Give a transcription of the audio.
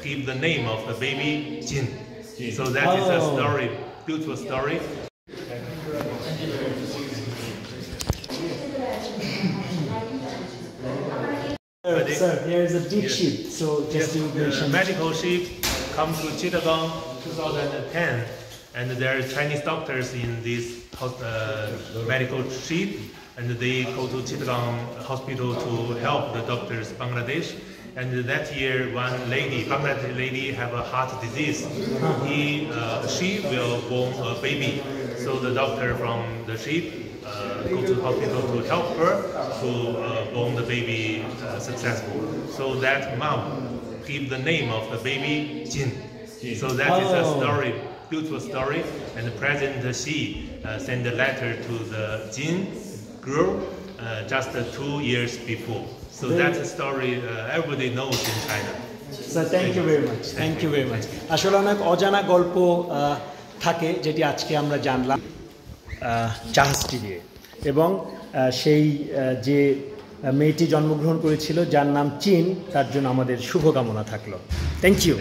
give the name of the baby Jin. So that is a story, beautiful story. Sir, here is a big ship. So just to mention, medical ship come to Chittagong 2010, and there are Chinese doctors in this medical ship, and they go to Chittagong hospital to help the doctors Bangladesh. And that year, one lady, Bangladeshi lady, have a heart disease. She will born a baby. So the doctor from the ship go to the hospital to help her to born the baby successful. So that mom give the name of the baby Jin. So that is a story, beautiful story. And President Xi sent a letter to the Jin girl just 2 years before. So that's a story everybody knows in China. Sir, thank you very much. Thank you very much. আসলে অনেক অজানা গল্প থাকে যেটি আজকে আমরা জানলাম জাহাজটি দিয়ে, এবং সেই যে মেয়েটি জন্মগ্রহণ করেছিল যার নাম চিন, তার জন্য আমাদের শুভকামনা থাকলো। Thank you.